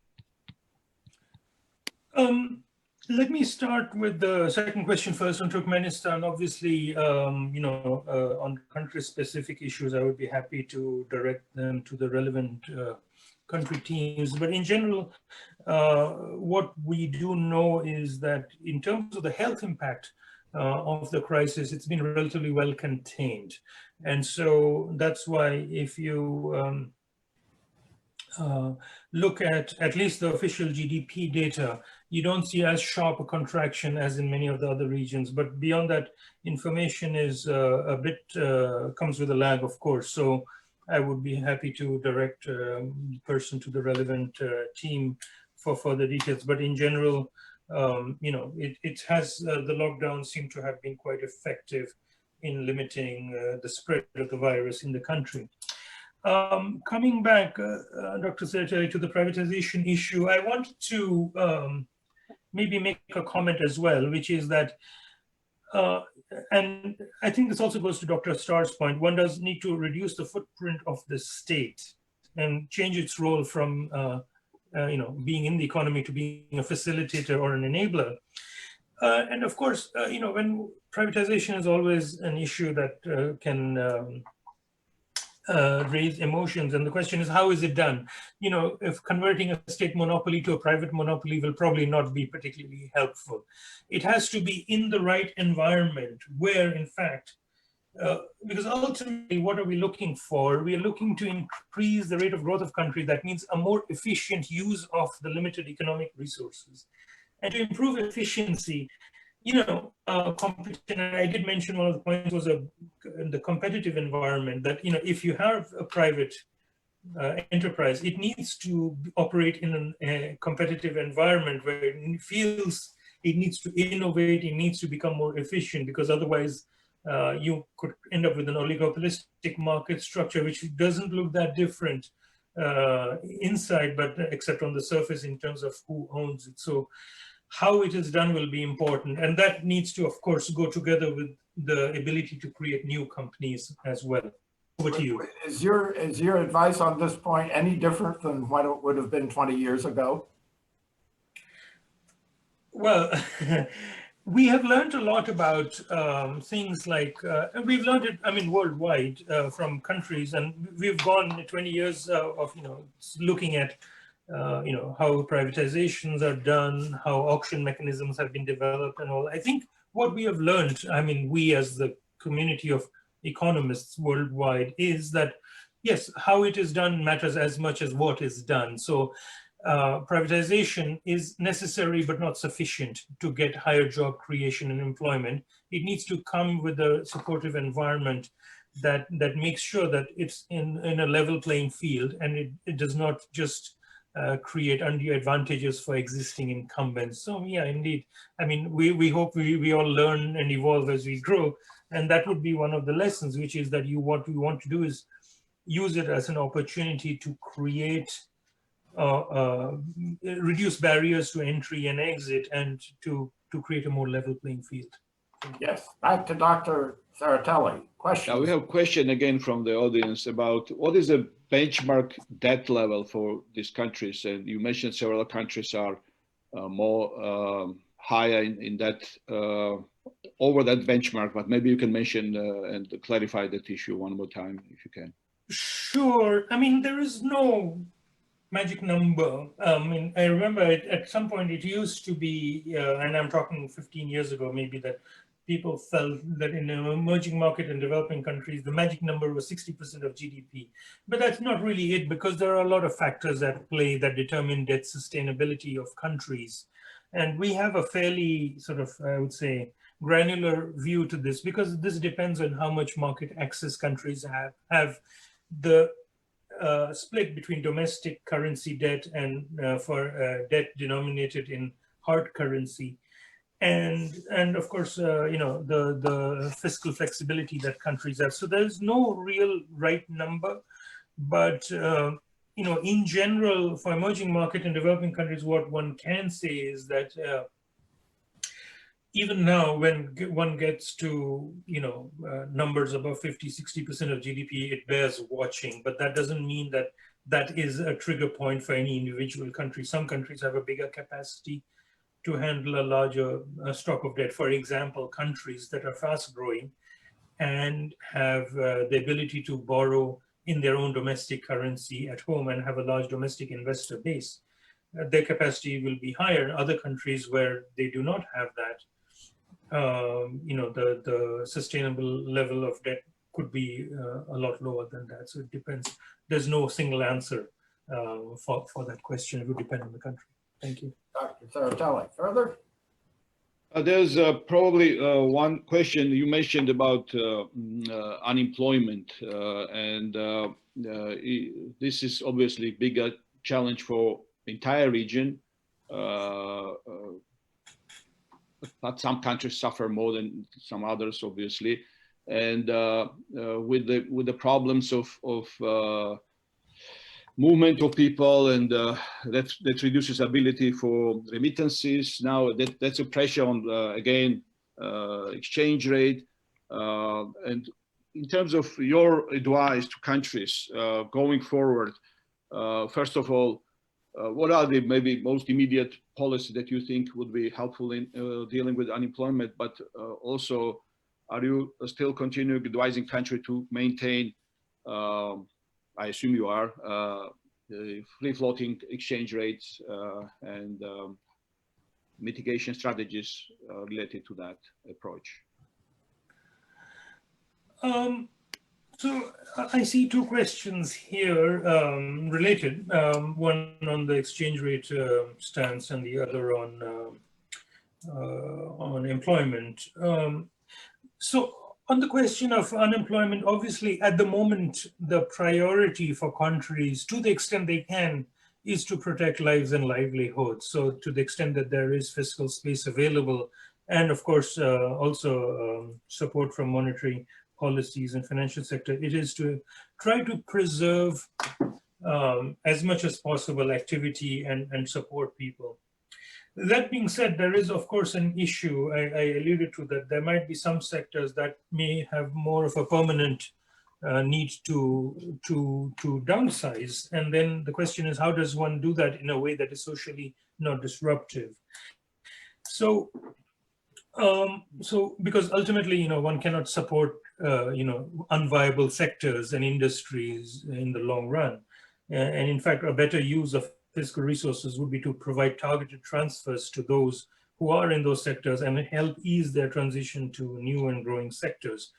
Let me start with the second question first on Turkmenistan. Obviously, on country-specific issues, I would be happy to direct them to the relevant country teams. But in general, what we do know is that in terms of the health impact of the crisis, it's been relatively well contained. And so that's why if you look at least the official GDP data, you don't see as sharp a contraction as in many of the other regions. But beyond that, information is a bit, comes with a lag, of course. So I would be happy to direct the person to the relevant team for further details. But in general, it has, the lockdowns seem to have been quite effective in limiting the spread of the virus in the country. Coming back, Dr. Tsereteli, to the privatization issue, I wanted to maybe make a comment as well, which is that, and I think this also goes to Dr. Starr's point, one does need to reduce the footprint of the state and change its role from being in the economy to being a facilitator or an enabler. And of course, when privatization is always an issue that can raise emotions, and the question is, how is it done? If converting a state monopoly to a private monopoly will probably not be particularly helpful. It has to be in the right environment where, in fact, because ultimately, what are we looking for? We are looking to increase the rate of growth of country. That means a more efficient use of the limited economic resources. And to improve efficiency, competition, and I did mention one of the points was the competitive environment, that, if you have a private enterprise, it needs to operate in a competitive environment where it feels it needs to innovate, it needs to become more efficient, because otherwise you could end up with an oligopolistic market structure, which doesn't look that different inside, but except on the surface in terms of who owns it. So how it is done will be important. And that needs to, of course, go together with the ability to create new companies as well. Over to you. Is your advice on this point any different than what it would have been 20 years ago? Well, we have learned a lot about things like, we've learned it, worldwide from countries, and we've gone 20 years of, looking at how privatizations are done, how auction mechanisms have been developed and all. I think what we have learned, we as the community of economists worldwide, is that, yes, how it is done matters as much as what is done. So privatization is necessary but not sufficient to get higher job creation and employment. It needs to come with a supportive environment that makes sure that it's in a level playing field, and it does not just create undue advantages for existing incumbents. So yeah, indeed. I mean, we hope we all learn and evolve as we grow. And that would be one of the lessons, which is that what we want to do is use it as an opportunity to create, reduce barriers to entry and exit, and to create a more level playing field. Yes, back to Dr. Saratelli. Question. We have a question again from the audience about what is the benchmark debt level for these countries? And you mentioned several countries are more higher in that, over that benchmark, but maybe you can mention and clarify that issue one more time if you can. Sure. I mean, there is no magic number. I mean, I remember at some point it used to be, and I'm talking 15 years ago, maybe, that people felt that in emerging market and developing countries, the magic number was 60% of GDP. But that's not really it, because there are a lot of factors at play that determine debt sustainability of countries. And we have a fairly sort of, I would say, granular view to this, because this depends on how much market access countries have. The split between domestic currency debt and for debt denominated in hard currency, and of course, you know, the fiscal flexibility that countries have. So there's no real right number, but you know, in general, for emerging market and developing countries, what one can say is that even now, when one gets to, you know, numbers above 50–60% of GDP, it bears watching. But that doesn't mean that that is a trigger point for any individual country. Some countries have a bigger capacity to handle a larger stock of debt. For example, countries that are fast growing and have the ability to borrow in their own domestic currency at home and have a large domestic investor base, their capacity will be higher. Other countries where they do not have that, you know, the sustainable level of debt could be a lot lower than that. So it depends. There's no single answer for that question. It would depend on the country. Thank you. Dr. Saratelli, further? There's probably one question you mentioned about unemployment, and this is obviously a bigger challenge for the entire region. But some countries suffer more than some others, obviously, and with the problems of movement of people, and that reduces ability for remittances. Now that's a pressure on again exchange rate. And in terms of your advice to countries going forward, first of all, what are the maybe most immediate policy that you think would be helpful in dealing with unemployment? But also, are you still continuing advising country to maintain, I assume you are, free-floating exchange rates and mitigation strategies related to that approach? So I see two questions here related, one on the exchange rate stance and the other on employment. So on the question of unemployment, obviously at the moment, the priority for countries, to the extent they can, is to protect lives and livelihoods. So to the extent that there is fiscal space available, and of course also support from monetary policies and financial sector, it is to try to preserve as much as possible activity and support people. That being said, there is of course an issue, I alluded to that. There might be some sectors that may have more of a permanent need to downsize. And then the question is, how does one do that in a way that is socially not disruptive? So, because ultimately, you know, one cannot support you know, unviable sectors and industries in the long run. And in fact, a better use of fiscal resources would be to provide targeted transfers to those who are in those sectors and help ease their transition to new and growing sectors.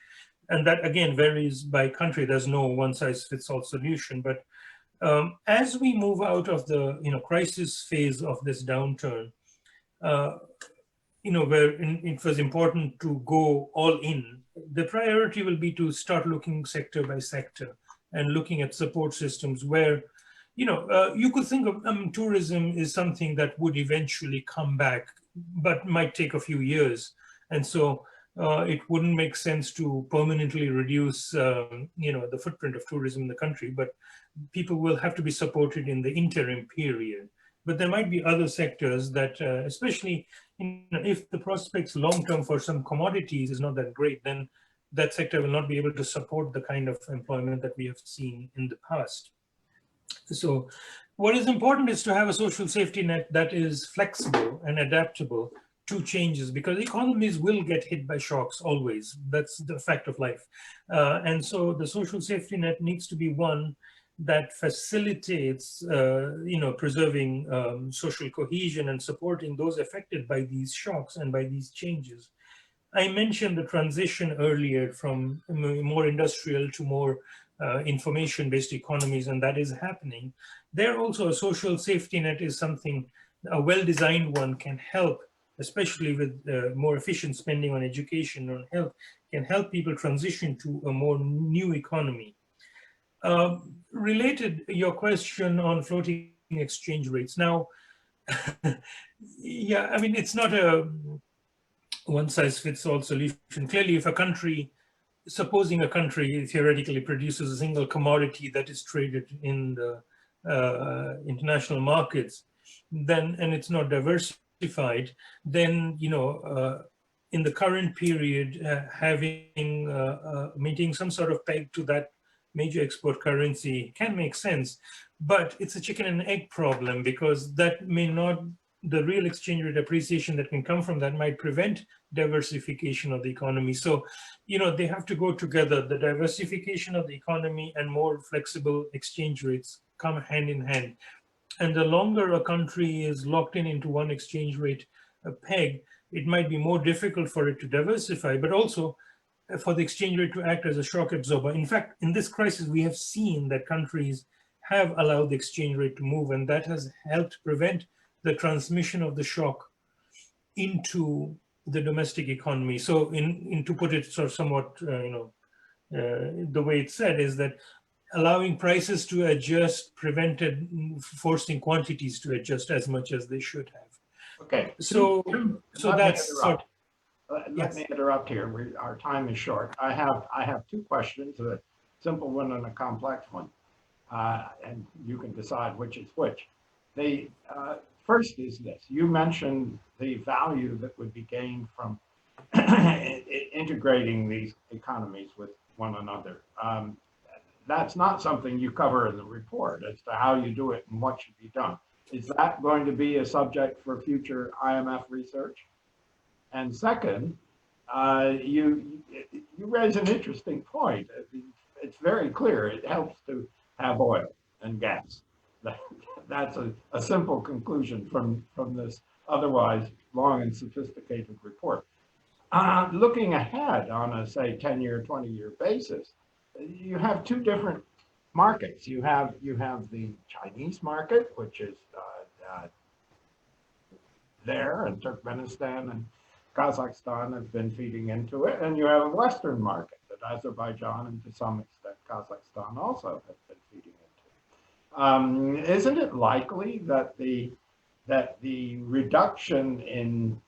And that again varies by country. There's no one-size-fits-all solution. But as we move out of the, you know, crisis phase of this downturn, you know, where it was important to go all in, the priority will be to start looking sector by sector and looking at support systems where, you could think of tourism is something that would eventually come back, but might take a few years. And so it wouldn't make sense to permanently reduce, the footprint of tourism in the country, but people will have to be supported in the interim period. But there might be other sectors that, especially if the prospects long-term for some commodities is not that great, then that sector will not be able to support the kind of employment that we have seen in the past. So what is important is to have a social safety net that is flexible and adaptable to changes, because economies will get hit by shocks always. That's the fact of life. And so the social safety net needs to be one that facilitates, preserving social cohesion and supporting those affected by these shocks and by these changes. I mentioned the transition earlier from more industrial to more information-based economies, and that is happening. There also a social safety net is something, a well-designed one can help, especially with more efficient spending on education and health, can help people transition to a more new economy. Related, your question on floating exchange rates. Now, yeah, I mean, it's not a one-size-fits-all solution. Clearly, if a country, supposing a country theoretically produces a single commodity that is traded in the international markets, then, and it's not diversified, then, in the current period, maintaining some sort of peg to that major export currency can make sense, but it's a chicken and egg problem, because that may not, the real exchange rate appreciation that can come from that might prevent diversification of the economy. So, they have to go together. The diversification of the economy and more flexible exchange rates come hand in hand. And the longer a country is locked into one exchange rate peg, it might be more difficult for it to diversify, but also for the exchange rate to act as a shock absorber. In fact, in this crisis, we have seen that countries have allowed the exchange rate to move, and that has helped prevent the transmission of the shock into the domestic economy. So to put it sort of somewhat, the way it's said is that allowing prices to adjust prevented forcing quantities to adjust as much as they should have. Okay. So that's sort. Let me interrupt here. Our time is short. I have two questions, a simple one and a complex one, and you can decide which is which. The first is this: you mentioned the value that would be gained from integrating these economies with one another. That's not something you cover in the report as to how you do it and what should be done. Is that going to be a subject for future IMF research? And second, you raise an interesting point. It's very clear it helps to have oil and gas. That's a simple conclusion from this otherwise long and sophisticated report. Looking ahead on a, say, 10-year, 20-year basis, you have two different markets. You have the Chinese market, which is there, and Turkmenistan and Kazakhstan have been feeding into it, and you have a Western market that Azerbaijan and to some extent Kazakhstan also have been feeding into. Isn't it likely that the reduction in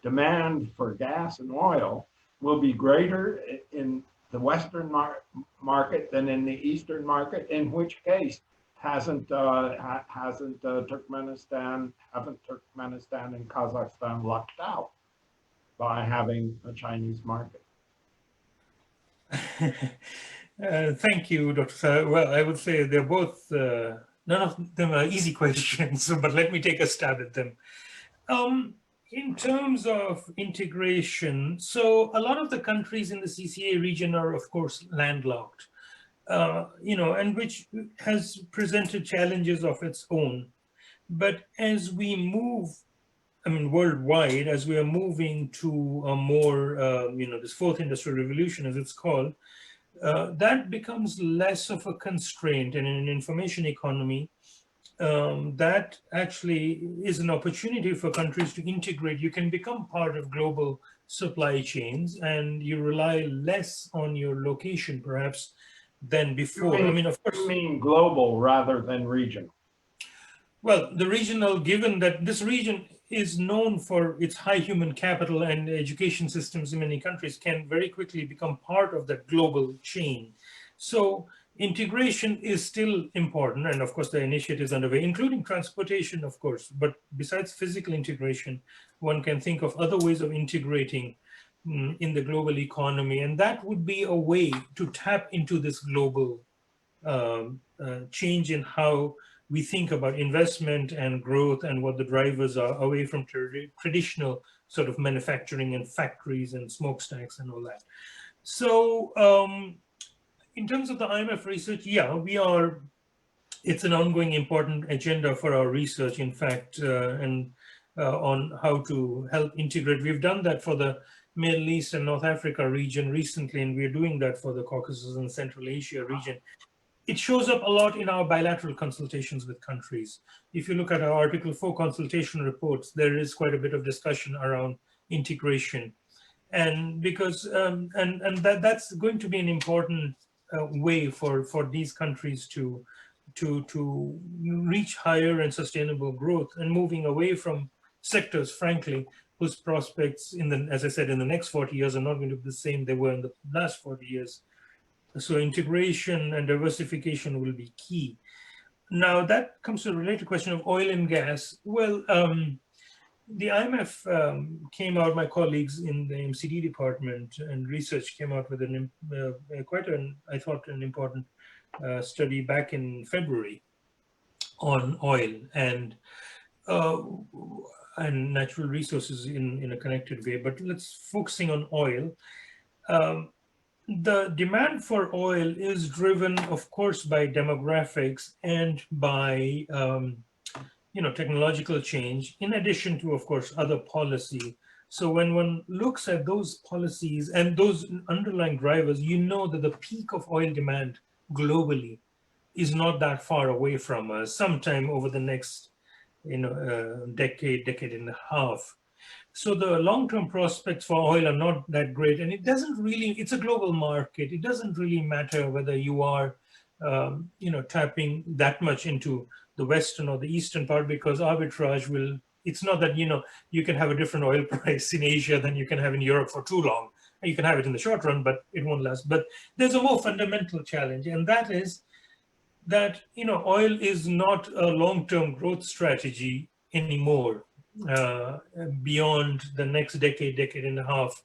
demand for gas and oil will be greater in the Western market than in the Eastern market? In which case, haven't Turkmenistan and Kazakhstan lucked out by having a Chinese market? Thank you, Dr. Starr. Well, I would say they're both, none of them are easy questions, but let me take a stab at them. In terms of integration, so a lot of the countries in the CCA region are, of course, landlocked, and which has presented challenges of its own. But as we move, worldwide, as we are moving to a more, this fourth industrial revolution, as it's called, that becomes less of a constraint. And in an information economy, that actually is an opportunity for countries to integrate. You can become part of global supply chains, and you rely less on your location, perhaps, than before. I mean, of course, you mean global rather than regional? well, the regional, given that this region is known for its high human capital and education systems in many countries, can very quickly become part of that global chain. So integration is still important. And of course, the initiatives underway, including transportation, of course. But besides physical integration, one can think of other ways of integrating in the global economy. And that would be a way to tap into this global change in how we think about investment and growth and what the drivers are away from traditional sort of manufacturing and factories and smokestacks and all that. So in terms of the IMF research, yeah, it's an ongoing important agenda for our research, in fact, and on how to help integrate. We've done that for the Middle East and North Africa region recently, and we're doing that for the Caucasus and Central Asia region. It shows up a lot in our bilateral consultations with countries. If you look at our Article 4 consultation reports, there is quite a bit of discussion around integration. And because, that's going to be an important way for these countries to reach higher and sustainable growth, and moving away from sectors, frankly, whose prospects as I said, in the next 40 years are not going to be the same they were in the last 40 years. So integration and diversification will be key. Now that comes to a related question of oil and gas. Well, the IMF came out, my colleagues in the MCD department and research came out with I thought, an important study back in February on oil and natural resources in a connected way. But let's focusing on oil. The demand for oil is driven, of course, by demographics and by technological change, in addition to, of course, other policy. So when one looks at those policies and those underlying drivers, you know that the peak of oil demand globally is not that far away from us, sometime over the next decade and a half. So the long-term prospects for oil are not that great, and it's a global market. It doesn't really matter whether you are, tapping that much into the Western or the Eastern part, because arbitrage it's not that, you can have a different oil price in Asia than you can have in Europe for too long. You can have it in the short run, but it won't last. But there's a more fundamental challenge, and that is that, oil is not a long-term growth strategy anymore. Beyond the next decade and a half.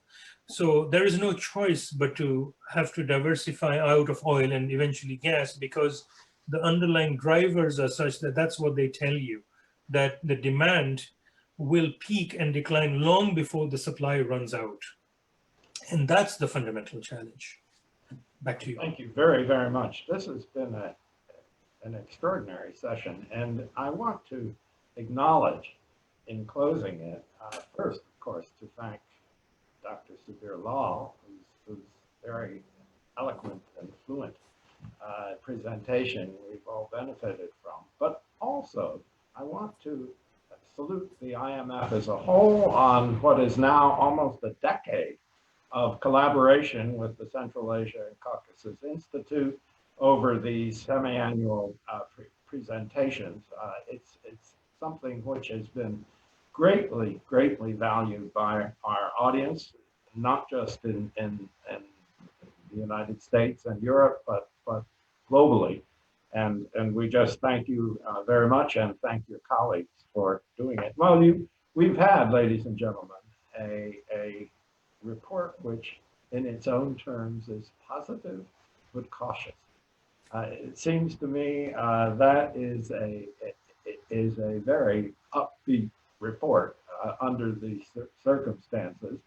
So there is no choice but to have to diversify out of oil and eventually gas, because the underlying drivers are such that that's what they tell you, that the demand will peak and decline long before the supply runs out. And that's the fundamental challenge. Back to you. Thank you very, very much. This has been an extraordinary session, and I want to acknowledge in closing it, first, of course, to thank Dr. Subir Lall, whose very eloquent and fluent presentation we've all benefited from. But also, I want to salute the IMF as a whole on what is now almost a decade of collaboration with the Central Asia-Caucasus Institute over these semi-annual presentations. It's something which has been greatly valued by our audience, not just in the United States and Europe, but globally. And we just thank you very much, and thank your colleagues for doing it. Well, we've had, ladies and gentlemen, a report which in its own terms is positive but cautious. It seems to me that is a very upbeat report under these circumstances.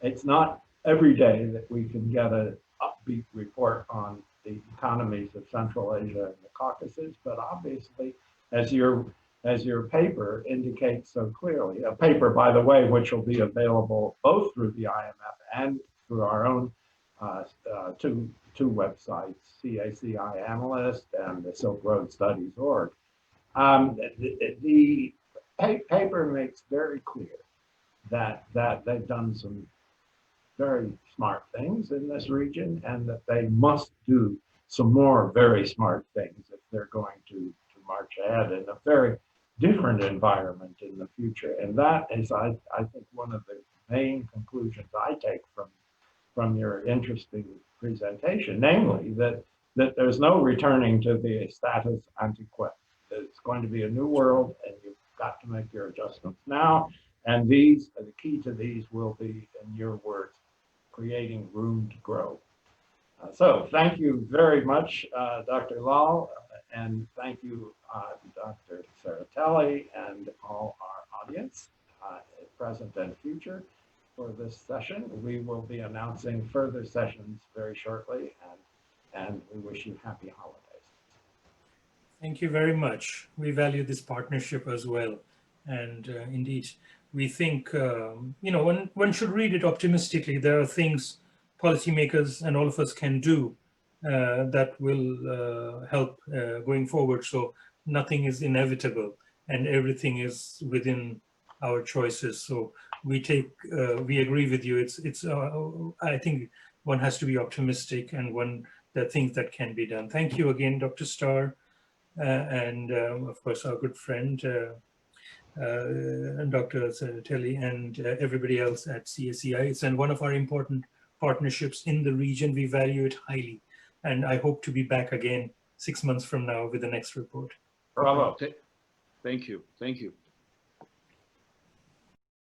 It's not every day that we can get an upbeat report on the economies of Central Asia and the Caucasus, but obviously, as your paper indicates so clearly, a paper, by the way, which will be available both through the IMF and through our own two websites, CACI Analyst and the Silk Road Studies org. The paper makes very clear that they've done some very smart things in this region, and that they must do some more very smart things if they're going to march ahead in a very different environment in the future. And that is, I think, one of the main conclusions I take from your interesting presentation, namely that there's no returning to the status antiquae. It's going to be a new world, and you've got to make your adjustments now. And the key to these will be, in your words, creating room to grow. So thank you very much, Dr. Lall, and thank you, Dr. Serratelli, and all our audience, present and future, for this session. We will be announcing further sessions very shortly, and we wish you happy holidays. Thank you very much. We value this partnership as well. And indeed, we think, one should read it optimistically. There are things policymakers and all of us can do that will help going forward. So nothing is inevitable and everything is within our choices. So we agree with you. I think one has to be optimistic, and there are things that can be done. Thank you again, Dr. Starr, and of course our good friend, Dr. Serratelli, and everybody else at CACI. It's one of our important partnerships in the region. We value it highly, and I hope to be back again 6 months from now with the next report. Bravo. Thank you. Thank you.